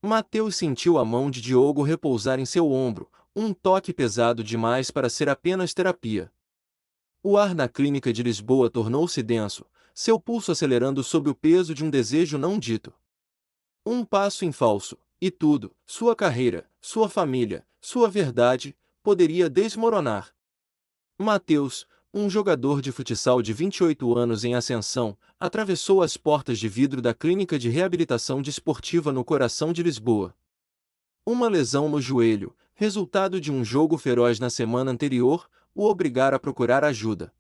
Mateus sentiu a mão de Diogo repousar em seu ombro, um toque pesado demais para ser apenas terapia. O ar na clínica de Lisboa tornou-se denso, seu pulso acelerando sob o peso de um desejo não dito. Um passo em falso, e tudo, sua carreira, sua família, sua verdade, poderia desmoronar. Mateus, um jogador de futsal de 28 anos em ascensão, atravessou as portas de vidro da clínica de reabilitação desportiva no coração de Lisboa. Uma lesão no joelho, resultado de um jogo feroz na semana anterior, o obrigara a procurar ajuda.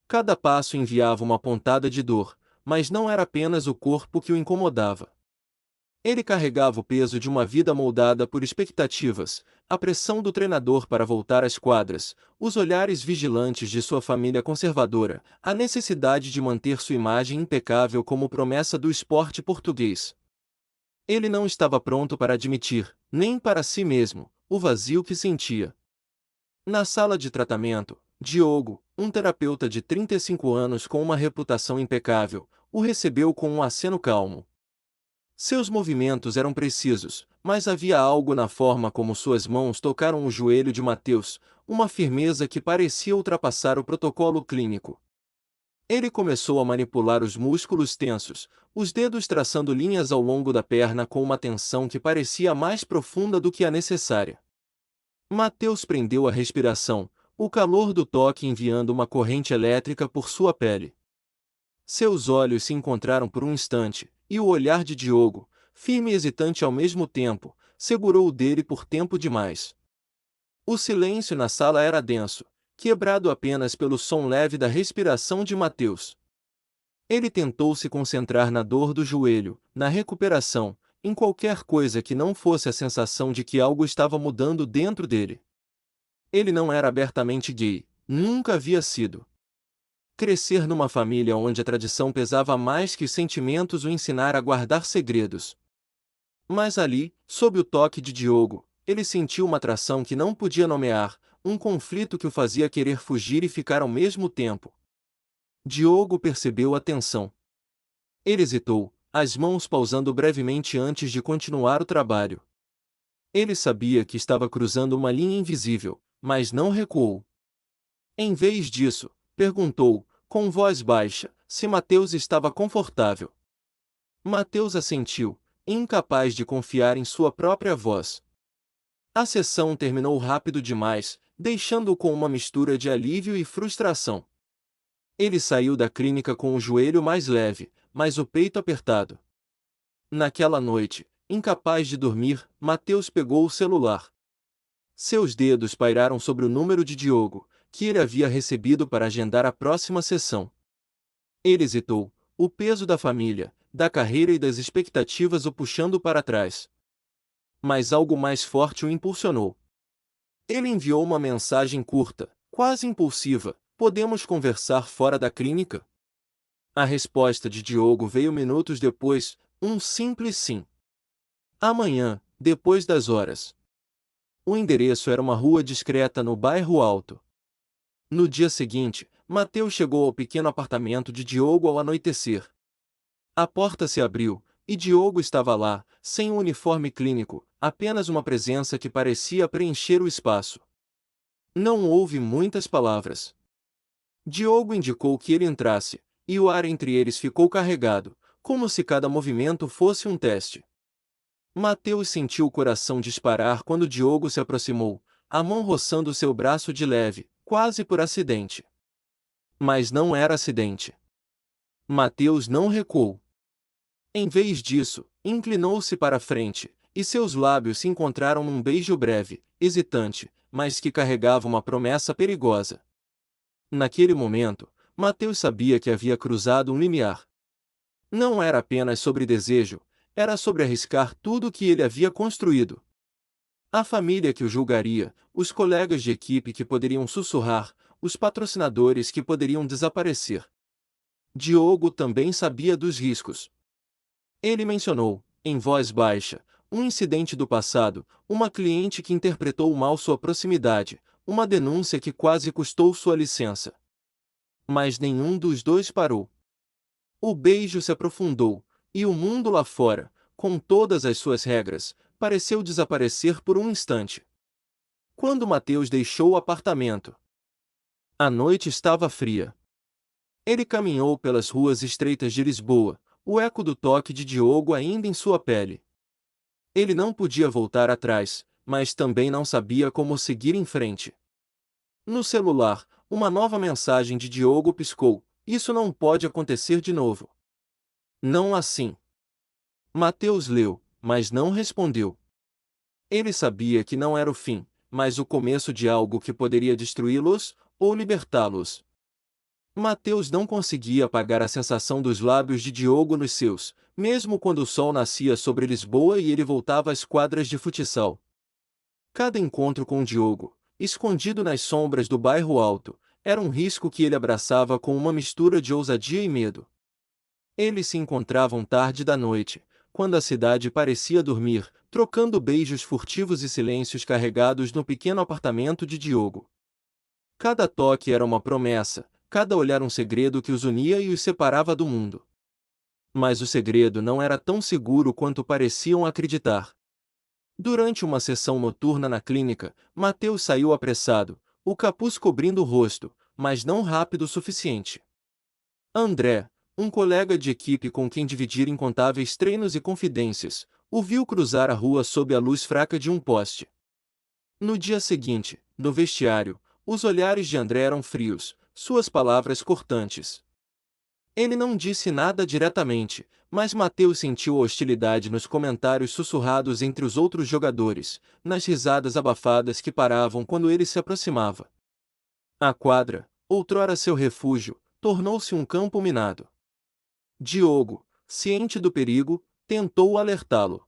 Cada passo enviava uma pontada de dor, mas não era apenas o corpo que o incomodava. Ele carregava o peso de uma vida moldada por expectativas, a pressão do treinador para voltar às quadras, os olhares vigilantes de sua família conservadora, a necessidade de manter sua imagem impecável como promessa do esporte português. Ele não estava pronto para admitir, nem para si mesmo, o vazio que sentia. Na sala de tratamento, Diogo, um terapeuta de 35 anos com uma reputação impecável, o recebeu com um aceno calmo. Seus movimentos eram precisos, mas havia algo na forma como suas mãos tocaram o joelho de Mateus, uma firmeza que parecia ultrapassar o protocolo clínico. Ele começou a manipular os músculos tensos, os dedos traçando linhas ao longo da perna com uma tensão que parecia mais profunda do que a necessária. Mateus prendeu a respiração, o calor do toque enviando uma corrente elétrica por sua pele. Seus olhos se encontraram por um instante, e o olhar de Diogo, firme e hesitante ao mesmo tempo, segurou o dele por tempo demais. O silêncio na sala era denso, quebrado apenas pelo som leve da respiração de Mateus. Ele tentou se concentrar na dor do joelho, na recuperação, em qualquer coisa que não fosse a sensação de que algo estava mudando dentro dele. Ele não era abertamente gay, nunca havia sido. Crescer numa família onde a tradição pesava mais que os sentimentos o ensinara a guardar segredos. Mas ali, sob o toque de Diogo, ele sentiu uma atração que não podia nomear, um conflito que o fazia querer fugir e ficar ao mesmo tempo. Diogo percebeu a tensão. Ele hesitou, as mãos pausando brevemente antes de continuar o trabalho. Ele sabia que estava cruzando uma linha invisível, mas não recuou. Em vez disso, perguntou, com voz baixa, se Mateus estava confortável. Mateus assentiu, incapaz de confiar em sua própria voz. A sessão terminou rápido demais, deixando-o com uma mistura de alívio e frustração. Ele saiu da clínica com o joelho mais leve, mas o peito apertado. Naquela noite, incapaz de dormir, Mateus pegou o celular. Seus dedos pairaram sobre o número de Diogo, que ele havia recebido para agendar a próxima sessão. Ele hesitou, o peso da família, da carreira e das expectativas o puxando para trás. Mas algo mais forte o impulsionou. Ele enviou uma mensagem curta, quase impulsiva: "Podemos conversar fora da clínica?" A resposta de Diogo veio minutos depois, um simples sim. Amanhã, depois das horas. O endereço era uma rua discreta no bairro Alto. No dia seguinte, Mateus chegou ao pequeno apartamento de Diogo ao anoitecer. A porta se abriu, e Diogo estava lá, sem um uniforme clínico, apenas uma presença que parecia preencher o espaço. Não houve muitas palavras. Diogo indicou que ele entrasse, e o ar entre eles ficou carregado, como se cada movimento fosse um teste. Mateus sentiu o coração disparar quando Diogo se aproximou, a mão roçando seu braço de leve, quase por acidente. Mas não era acidente. Mateus não recuou. Em vez disso, inclinou-se para a frente, e seus lábios se encontraram num beijo breve, hesitante, mas que carregava uma promessa perigosa. Naquele momento, Mateus sabia que havia cruzado um limiar. Não era apenas sobre desejo, era sobre arriscar tudo o que ele havia construído. A família que o julgaria, os colegas de equipe que poderiam sussurrar, os patrocinadores que poderiam desaparecer. Diogo também sabia dos riscos. Ele mencionou, em voz baixa, um incidente do passado, uma cliente que interpretou mal sua proximidade, uma denúncia que quase custou sua licença. Mas nenhum dos dois parou. O beijo se aprofundou, e o mundo lá fora, com todas as suas regras, pareceu desaparecer por um instante. Quando Mateus deixou o apartamento, a noite estava fria. Ele caminhou pelas ruas estreitas de Lisboa, o eco do toque de Diogo ainda em sua pele. Ele não podia voltar atrás, mas também não sabia como seguir em frente. No celular, uma nova mensagem de Diogo piscou: "Isso não pode acontecer de novo." Não assim. Mateus leu, mas não respondeu. Ele sabia que não era o fim, mas o começo de algo que poderia destruí-los ou libertá-los. Mateus não conseguia apagar a sensação dos lábios de Diogo nos seus, mesmo quando o sol nascia sobre Lisboa e ele voltava às quadras de futsal. Cada encontro com Diogo, escondido nas sombras do bairro Alto, era um risco que ele abraçava com uma mistura de ousadia e medo. Eles se encontravam tarde da noite, quando a cidade parecia dormir, trocando beijos furtivos e silêncios carregados no pequeno apartamento de Diogo. Cada toque era uma promessa, cada olhar um segredo que os unia e os separava do mundo. Mas o segredo não era tão seguro quanto pareciam acreditar. Durante uma sessão noturna na clínica, Mateus saiu apressado, o capuz cobrindo o rosto, mas não rápido o suficiente. André, um colega de equipe com quem dividira incontáveis treinos e confidências, o viu cruzar a rua sob a luz fraca de um poste. No dia seguinte, no vestiário, os olhares de André eram frios, suas palavras cortantes. Ele não disse nada diretamente, mas Mateus sentiu a hostilidade nos comentários sussurrados entre os outros jogadores, nas risadas abafadas que paravam quando ele se aproximava. A quadra, outrora seu refúgio, tornou-se um campo minado. Diogo, ciente do perigo, tentou alertá-lo.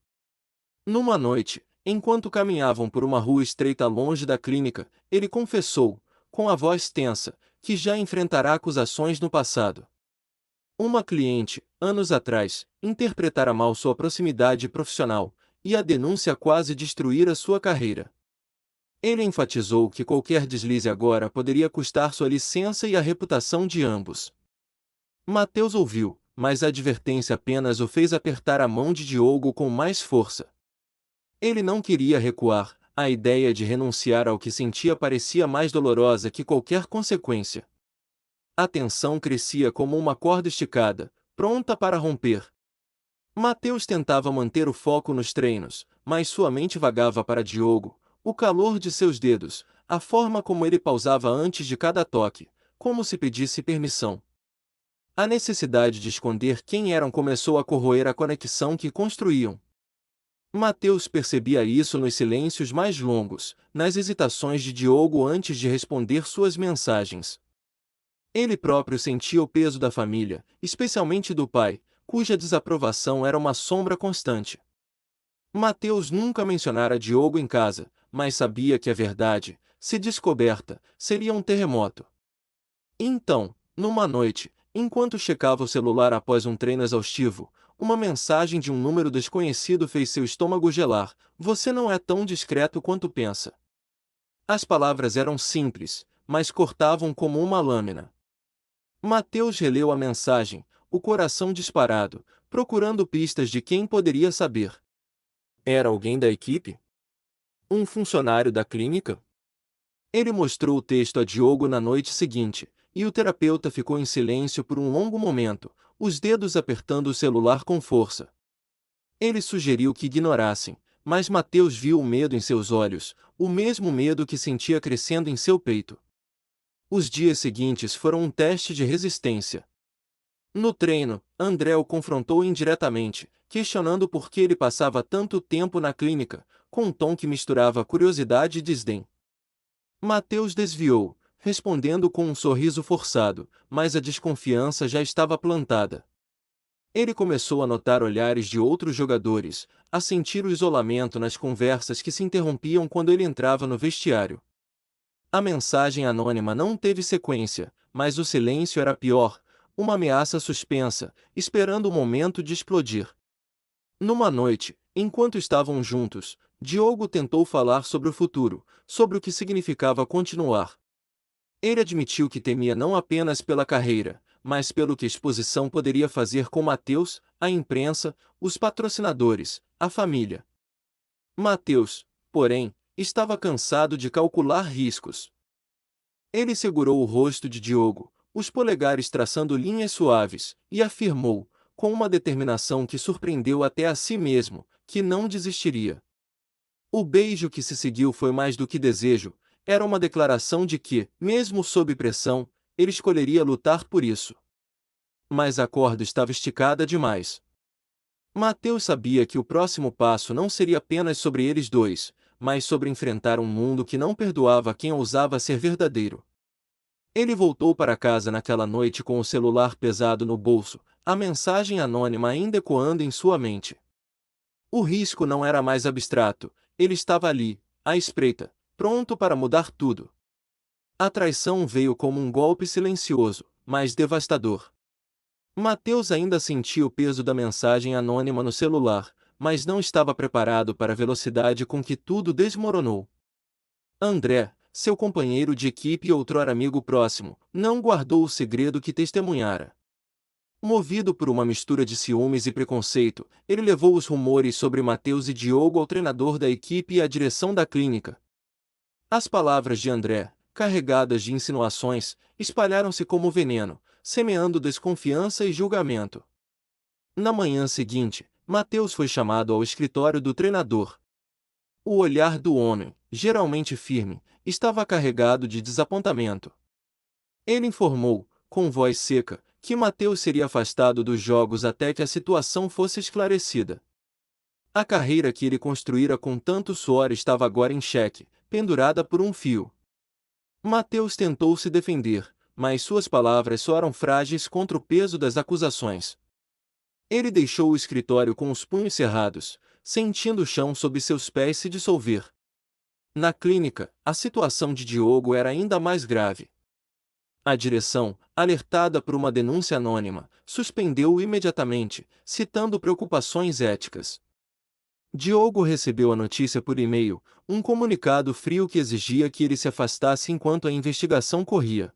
Numa noite, enquanto caminhavam por uma rua estreita longe da clínica, ele confessou, com a voz tensa, que já enfrentará acusações no passado. Uma cliente, anos atrás, interpretara mal sua proximidade profissional, e a denúncia quase destruíra sua carreira. Ele enfatizou que qualquer deslize agora poderia custar sua licença e a reputação de ambos. Mateus ouviu, mas a advertência apenas o fez apertar a mão de Diogo com mais força. Ele não queria recuar, a ideia de renunciar ao que sentia parecia mais dolorosa que qualquer consequência. A tensão crescia como uma corda esticada, pronta para romper. Mateus tentava manter o foco nos treinos, mas sua mente vagava para Diogo, o calor de seus dedos, a forma como ele pausava antes de cada toque, como se pedisse permissão. A necessidade de esconder quem eram começou a corroer a conexão que construíam. Mateus percebia isso nos silêncios mais longos, nas hesitações de Diogo antes de responder suas mensagens. Ele próprio sentia o peso da família, especialmente do pai, cuja desaprovação era uma sombra constante. Mateus nunca mencionara Diogo em casa, mas sabia que a verdade, se descoberta, seria um terremoto. Então, numa noite, enquanto checava o celular após um treino exaustivo, uma mensagem de um número desconhecido fez seu estômago gelar: "Você não é tão discreto quanto pensa." As palavras eram simples, mas cortavam como uma lâmina. Mateus releu a mensagem, o coração disparado, procurando pistas de quem poderia saber. Era alguém da equipe? Um funcionário da clínica? Ele mostrou o texto a Diogo na noite seguinte, e o terapeuta ficou em silêncio por um longo momento, os dedos apertando o celular com força. Ele sugeriu que ignorassem, mas Mateus viu o medo em seus olhos, o mesmo medo que sentia crescendo em seu peito. Os dias seguintes foram um teste de resistência. No treino, André o confrontou indiretamente, questionando por que ele passava tanto tempo na clínica, com um tom que misturava curiosidade e desdém. Mateus desviou, respondendo com um sorriso forçado, mas a desconfiança já estava plantada. Ele começou a notar olhares de outros jogadores, a sentir o isolamento nas conversas que se interrompiam quando ele entrava no vestiário. A mensagem anônima não teve sequência, mas o silêncio era pior, uma ameaça suspensa, esperando o momento de explodir. Numa noite, enquanto estavam juntos, Diogo tentou falar sobre o futuro, sobre o que significava continuar. Ele admitiu que temia não apenas pela carreira, mas pelo que a exposição poderia fazer com Mateus, a imprensa, os patrocinadores, a família. Mateus, porém, estava cansado de calcular riscos. Ele segurou o rosto de Diogo, os polegares traçando linhas suaves, e afirmou, com uma determinação que surpreendeu até a si mesmo, que não desistiria. O beijo que se seguiu foi mais do que desejo, era uma declaração de que, mesmo sob pressão, ele escolheria lutar por isso. Mas a corda estava esticada demais. Mateus sabia que o próximo passo não seria apenas sobre eles dois, mas sobre enfrentar um mundo que não perdoava quem ousava ser verdadeiro. Ele voltou para casa naquela noite com o celular pesado no bolso, a mensagem anônima ainda ecoando em sua mente. O risco não era mais abstrato, ele estava ali, à espreita, pronto para mudar tudo. A traição veio como um golpe silencioso, mas devastador. Mateus ainda sentia o peso da mensagem anônima no celular, mas não estava preparado para a velocidade com que tudo desmoronou. André, seu companheiro de equipe e outrora amigo próximo, não guardou o segredo que testemunhara. Movido por uma mistura de ciúmes e preconceito, ele levou os rumores sobre Mateus e Diogo ao treinador da equipe e à direção da clínica. As palavras de André, carregadas de insinuações, espalharam-se como veneno, semeando desconfiança e julgamento. Na manhã seguinte, Mateus foi chamado ao escritório do treinador. O olhar do homem, geralmente firme, estava carregado de desapontamento. Ele informou, com voz seca, que Mateus seria afastado dos jogos até que a situação fosse esclarecida. A carreira que ele construíra com tanto suor estava agora em xeque, pendurada por um fio. Mateus tentou se defender, mas suas palavras soaram frágeis contra o peso das acusações. Ele deixou o escritório com os punhos cerrados, sentindo o chão sob seus pés se dissolver. Na clínica, a situação de Diogo era ainda mais grave. A direção, alertada por uma denúncia anônima, suspendeu-o imediatamente, citando preocupações éticas. Diogo recebeu a notícia por e-mail, um comunicado frio que exigia que ele se afastasse enquanto a investigação corria.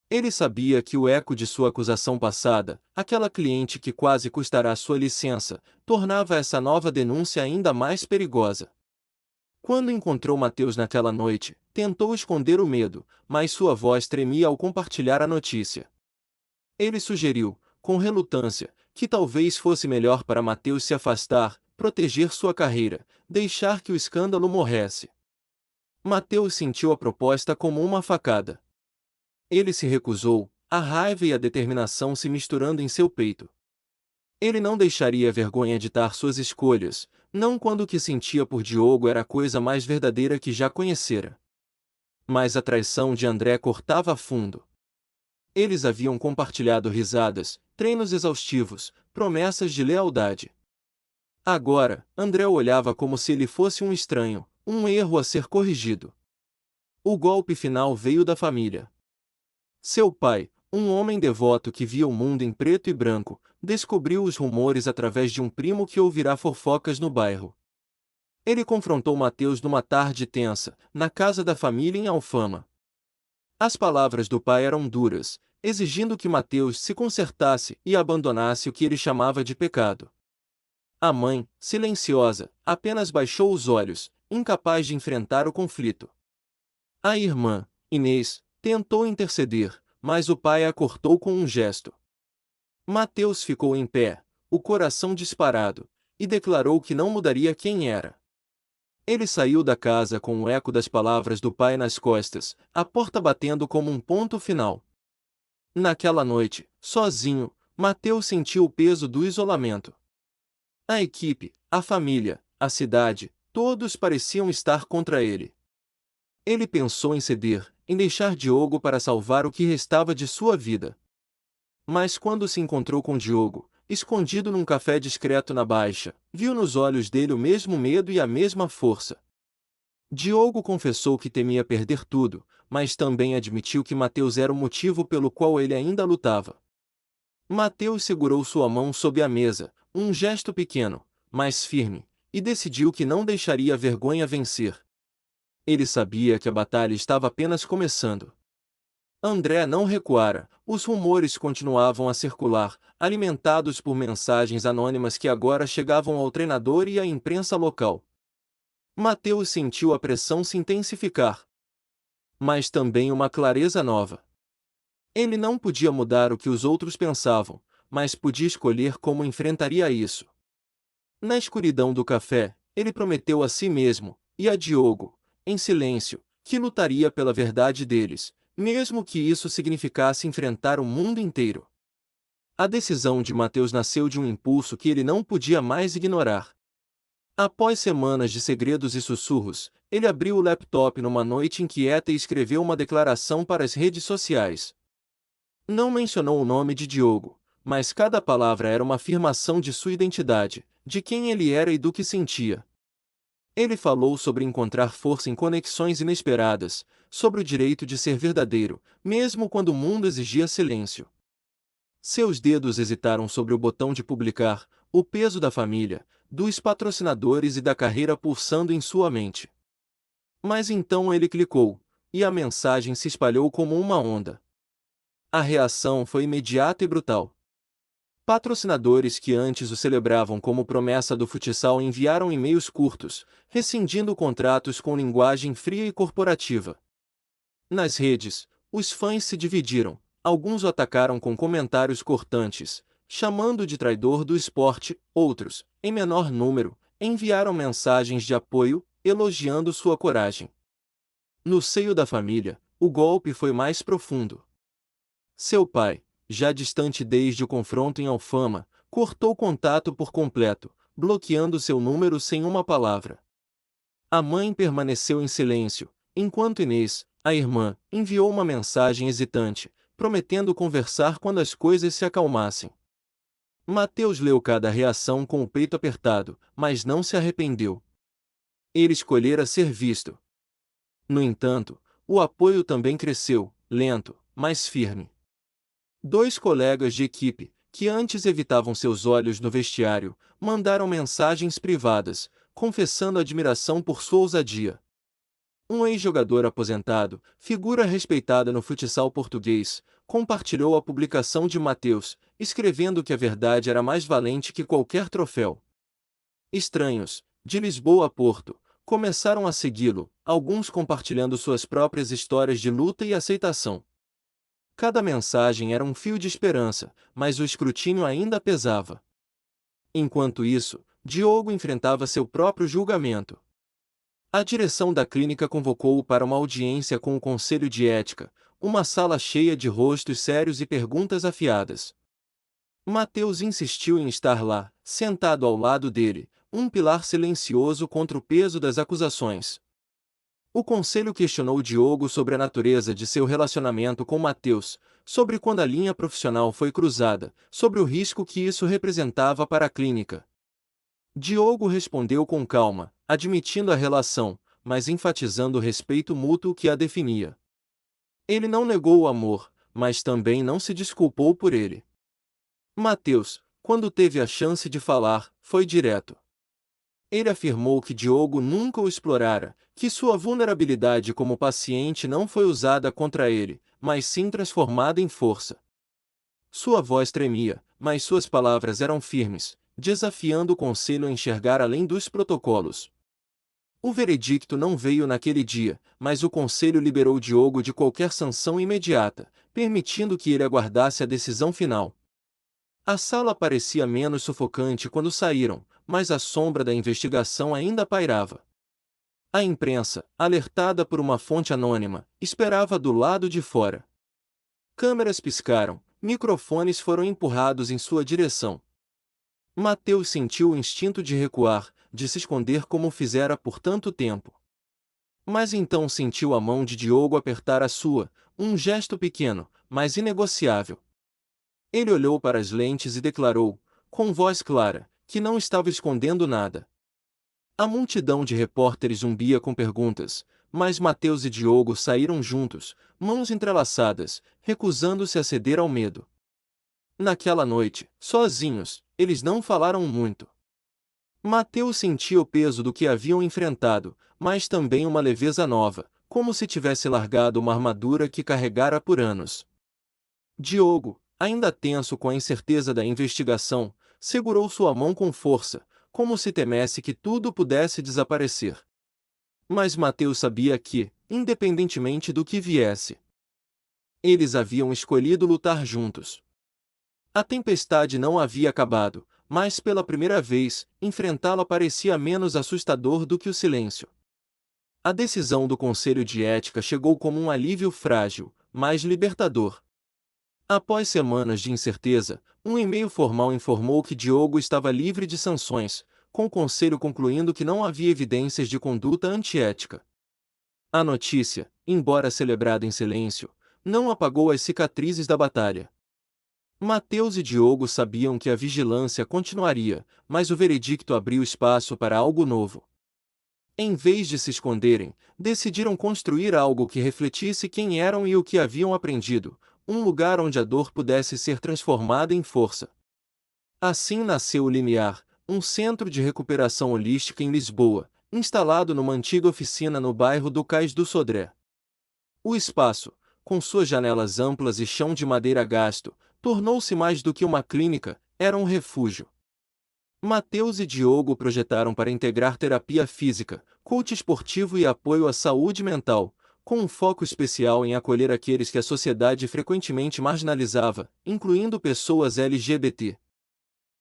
Ele sabia que o eco de sua acusação passada, aquela cliente que quase custará sua licença, tornava essa nova denúncia ainda mais perigosa. Quando encontrou Mateus naquela noite, tentou esconder o medo, mas sua voz tremia ao compartilhar a notícia. Ele sugeriu, com relutância, que talvez fosse melhor para Mateus se afastar, proteger sua carreira, deixar que o escândalo morresse. Mateus sentiu a proposta como uma facada. Ele se recusou, a raiva e a determinação se misturando em seu peito. Ele não deixaria a vergonha ditar suas escolhas, não quando o que sentia por Diogo era a coisa mais verdadeira que já conhecera. Mas a traição de André cortava a fundo. Eles haviam compartilhado risadas, treinos exaustivos, promessas de lealdade. Agora, André o olhava como se ele fosse um estranho, um erro a ser corrigido. O golpe final veio da família. Seu pai, um homem devoto que via o mundo em preto e branco, descobriu os rumores através de um primo que ouvirá fofocas no bairro. Ele confrontou Mateus numa tarde tensa, na casa da família em Alfama. As palavras do pai eram duras, exigindo que Mateus se consertasse e abandonasse o que ele chamava de pecado. A mãe, silenciosa, apenas baixou os olhos, incapaz de enfrentar o conflito. A irmã, Inês, tentou interceder, mas o pai a cortou com um gesto. Mateus ficou em pé, o coração disparado, e declarou que não mudaria quem era. Ele saiu da casa com o eco das palavras do pai nas costas, a porta batendo como um ponto final. Naquela noite, sozinho, Mateus sentiu o peso do isolamento. A equipe, a família, a cidade, todos pareciam estar contra ele. Ele pensou em ceder, em deixar Diogo para salvar o que restava de sua vida. Mas quando se encontrou com Diogo, escondido num café discreto na Baixa, viu nos olhos dele o mesmo medo e a mesma força. Diogo confessou que temia perder tudo, mas também admitiu que Mateus era o motivo pelo qual ele ainda lutava. Mateus segurou sua mão sob a mesa, um gesto pequeno, mas firme, e decidiu que não deixaria a vergonha vencer. Ele sabia que a batalha estava apenas começando. André não recuara, os rumores continuavam a circular, alimentados por mensagens anônimas que agora chegavam ao treinador e à imprensa local. Mateus sentiu a pressão se intensificar, mas também uma clareza nova. Ele não podia mudar o que os outros pensavam, mas podia escolher como enfrentaria isso. Na escuridão do café, ele prometeu a si mesmo, e a Diogo, em silêncio, que lutaria pela verdade deles, mesmo que isso significasse enfrentar o mundo inteiro. A decisão de Mateus nasceu de um impulso que ele não podia mais ignorar. Após semanas de segredos e sussurros, ele abriu o laptop numa noite inquieta e escreveu uma declaração para as redes sociais. Não mencionou o nome de Diogo, mas cada palavra era uma afirmação de sua identidade, de quem ele era e do que sentia. Ele falou sobre encontrar força em conexões inesperadas, sobre o direito de ser verdadeiro, mesmo quando o mundo exigia silêncio. Seus dedos hesitaram sobre o botão de publicar, o peso da família, dos patrocinadores e da carreira pulsando em sua mente. Mas então ele clicou, e a mensagem se espalhou como uma onda. A reação foi imediata e brutal. Patrocinadores que antes o celebravam como promessa do futsal enviaram e-mails curtos, rescindindo contratos com linguagem fria e corporativa. Nas redes, os fãs se dividiram, alguns o atacaram com comentários cortantes, chamando de traidor do esporte, outros, em menor número, enviaram mensagens de apoio, elogiando sua coragem. No seio da família, o golpe foi mais profundo. Seu pai, já distante desde o confronto em Alfama, cortou contato por completo, bloqueando seu número sem uma palavra. A mãe permaneceu em silêncio, enquanto Inês, a irmã, enviou uma mensagem hesitante, prometendo conversar quando as coisas se acalmassem. Mateus leu cada reação com o peito apertado, mas não se arrependeu. Ele escolhera ser visto. No entanto, o apoio também cresceu, lento, mas firme. 2 colegas de equipe, que antes evitavam seus olhos no vestiário, mandaram mensagens privadas, confessando admiração por sua ousadia. Um ex-jogador aposentado, figura respeitada no futsal português, compartilhou a publicação de Mateus, escrevendo que a verdade era mais valente que qualquer troféu. Estranhos, de Lisboa a Porto, começaram a segui-lo, alguns compartilhando suas próprias histórias de luta e aceitação. Cada mensagem era um fio de esperança, mas o escrutínio ainda pesava. Enquanto isso, Diogo enfrentava seu próprio julgamento. A direção da clínica convocou-o para uma audiência com o Conselho de Ética, uma sala cheia de rostos sérios e perguntas afiadas. Mateus insistiu em estar lá, sentado ao lado dele, um pilar silencioso contra o peso das acusações. O conselho questionou Diogo sobre a natureza de seu relacionamento com Mateus, sobre quando a linha profissional foi cruzada, sobre o risco que isso representava para a clínica. Diogo respondeu com calma, admitindo a relação, mas enfatizando o respeito mútuo que a definia. Ele não negou o amor, mas também não se desculpou por ele. Mateus, quando teve a chance de falar, foi direto. Ele afirmou que Diogo nunca o explorara, que sua vulnerabilidade como paciente não foi usada contra ele, mas sim transformada em força. Sua voz tremia, mas suas palavras eram firmes, desafiando o conselho a enxergar além dos protocolos. O veredicto não veio naquele dia, mas o conselho liberou Diogo de qualquer sanção imediata, permitindo que ele aguardasse a decisão final. A sala parecia menos sufocante quando saíram, mas a sombra da investigação ainda pairava. A imprensa, alertada por uma fonte anônima, esperava do lado de fora. Câmeras piscaram, microfones foram empurrados em sua direção. Mateus sentiu o instinto de recuar, de se esconder como fizera por tanto tempo. Mas então sentiu a mão de Diogo apertar a sua, um gesto pequeno, mas inegociável. Ele olhou para as lentes e declarou, com voz clara, que não estava escondendo nada. A multidão de repórteres zumbia com perguntas, mas Mateus e Diogo saíram juntos, mãos entrelaçadas, recusando-se a ceder ao medo. Naquela noite, sozinhos, eles não falaram muito. Mateus sentia o peso do que haviam enfrentado, mas também uma leveza nova, como se tivesse largado uma armadura que carregara por anos. Diogo, ainda tenso com a incerteza da investigação, segurou sua mão com força, como se temesse que tudo pudesse desaparecer. Mas Mateus sabia que, independentemente do que viesse, eles haviam escolhido lutar juntos. A tempestade não havia acabado, mas pela primeira vez, enfrentá-la parecia menos assustador do que o silêncio. A decisão do Conselho de Ética chegou como um alívio frágil, mas libertador. Após semanas de incerteza, um e-mail formal informou que Diogo estava livre de sanções, com o Conselho concluindo que não havia evidências de conduta antiética. A notícia, embora celebrada em silêncio, não apagou as cicatrizes da batalha. Mateus e Diogo sabiam que a vigilância continuaria, mas o veredicto abriu espaço para algo novo. Em vez de se esconderem, decidiram construir algo que refletisse quem eram e o que haviam aprendido, um lugar onde a dor pudesse ser transformada em força. Assim nasceu o Limiar, um centro de recuperação holística em Lisboa, instalado numa antiga oficina no bairro do Cais do Sodré. O espaço, com suas janelas amplas e chão de madeira gasto, tornou-se mais do que uma clínica, era um refúgio. Mateus e Diogo projetaram para integrar terapia física, coach esportivo e apoio à saúde mental, com um foco especial em acolher aqueles que a sociedade frequentemente marginalizava, incluindo pessoas LGBT.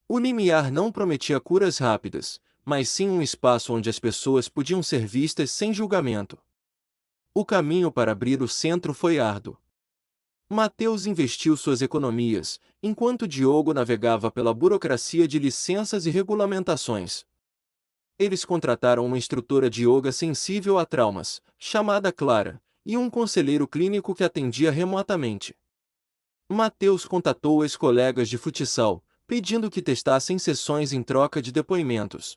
O limiar não prometia curas rápidas, mas sim um espaço onde as pessoas podiam ser vistas sem julgamento. O caminho para abrir o centro foi árduo. Mateus investiu suas economias, enquanto Diogo navegava pela burocracia de licenças e regulamentações. Eles contrataram uma instrutora de yoga sensível a traumas, chamada Clara, e um conselheiro clínico que atendia remotamente. Mateus contatou ex-colegas de futsal, pedindo que testassem sessões em troca de depoimentos.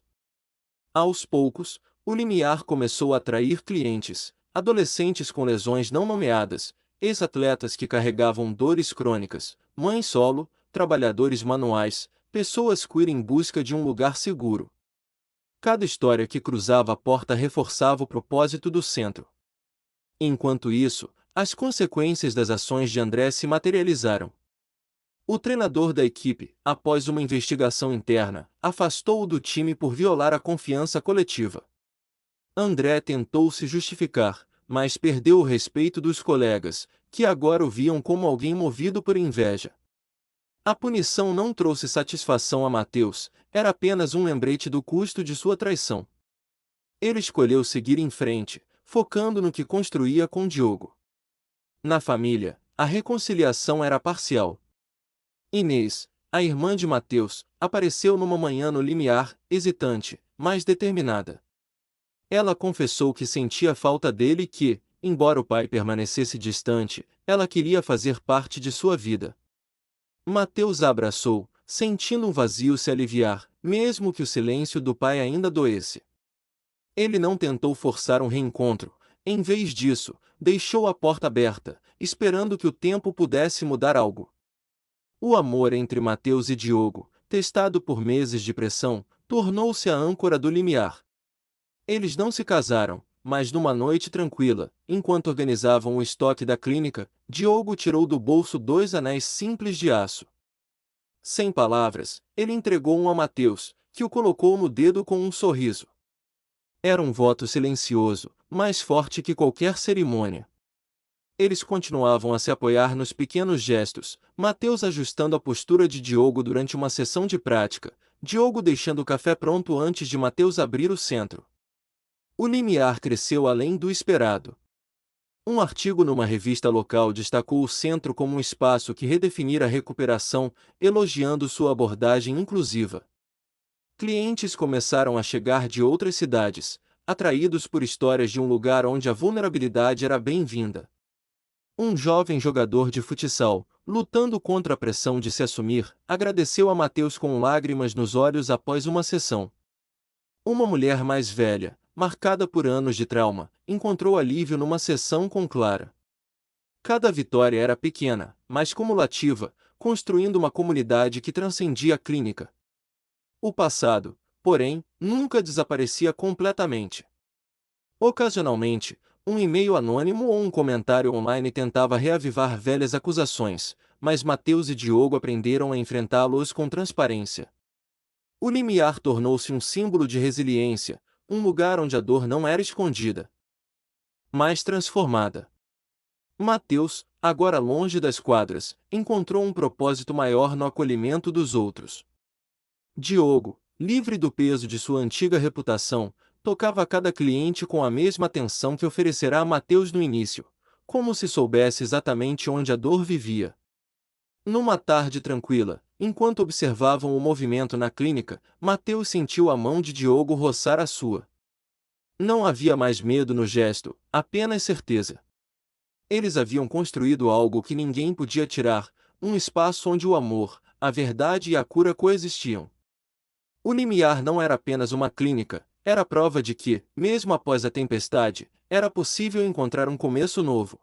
Aos poucos, o limiar começou a atrair clientes, adolescentes com lesões não nomeadas, ex-atletas que carregavam dores crônicas, mães solo, trabalhadores manuais, pessoas queer em busca de um lugar seguro. Cada história que cruzava a porta reforçava o propósito do centro. Enquanto isso, as consequências das ações de André se materializaram. O treinador da equipe, após uma investigação interna, afastou-o do time por violar a confiança coletiva. André tentou se justificar, mas perdeu o respeito dos colegas, que agora o viam como alguém movido por inveja. A punição não trouxe satisfação a Mateus, era apenas um lembrete do custo de sua traição. Ele escolheu seguir em frente, focando no que construía com Diogo. Na família, a reconciliação era parcial. Inês, a irmã de Mateus, apareceu numa manhã no limiar, hesitante, mas determinada. Ela confessou que sentia falta dele e que, embora o pai permanecesse distante, ela queria fazer parte de sua vida. Mateus a abraçou, sentindo um vazio se aliviar, mesmo que o silêncio do pai ainda doesse. Ele não tentou forçar um reencontro, em vez disso, deixou a porta aberta, esperando que o tempo pudesse mudar algo. O amor entre Mateus e Diogo, testado por meses de pressão, tornou-se a âncora do limiar. Eles não se casaram, mas numa noite tranquila, enquanto organizavam o estoque da clínica, Diogo tirou do bolso 2 anéis simples de aço. Sem palavras, ele entregou um a Mateus, que o colocou no dedo com um sorriso. Era um voto silencioso, mais forte que qualquer cerimônia. Eles continuavam a se apoiar nos pequenos gestos, Mateus ajustando a postura de Diogo durante uma sessão de prática, Diogo deixando o café pronto antes de Mateus abrir o centro. O limiar cresceu além do esperado. Um artigo numa revista local destacou o centro como um espaço que redefinira a recuperação, elogiando sua abordagem inclusiva. Clientes começaram a chegar de outras cidades, atraídos por histórias de um lugar onde a vulnerabilidade era bem-vinda. Um jovem jogador de futsal, lutando contra a pressão de se assumir, agradeceu a Mateus com lágrimas nos olhos após uma sessão. Uma mulher mais velha, marcada por anos de trauma, encontrou alívio numa sessão com Clara. Cada vitória era pequena, mas cumulativa, construindo uma comunidade que transcendia a clínica. O passado, porém, nunca desaparecia completamente. Ocasionalmente, Um e-mail anônimo ou um comentário online tentava reavivar velhas acusações, mas Mateus e Diogo aprenderam a enfrentá-los com transparência. O limiar tornou-se um símbolo de resiliência, um lugar onde a dor não era escondida, mas transformada. Mateus, agora longe das quadras, encontrou um propósito maior no acolhimento dos outros. Diogo, livre do peso de sua antiga reputação, tocava a cada cliente com a mesma atenção que oferecerá a Mateus no início, como se soubesse exatamente onde a dor vivia. Numa tarde tranquila, enquanto observavam o movimento na clínica, Mateus sentiu a mão de Diogo roçar a sua. Não havia mais medo no gesto, apenas certeza. Eles haviam construído algo que ninguém podia tirar, um espaço onde o amor, a verdade e a cura coexistiam. O limiar não era apenas uma clínica, era a prova de que, mesmo após a tempestade, era possível encontrar um começo novo.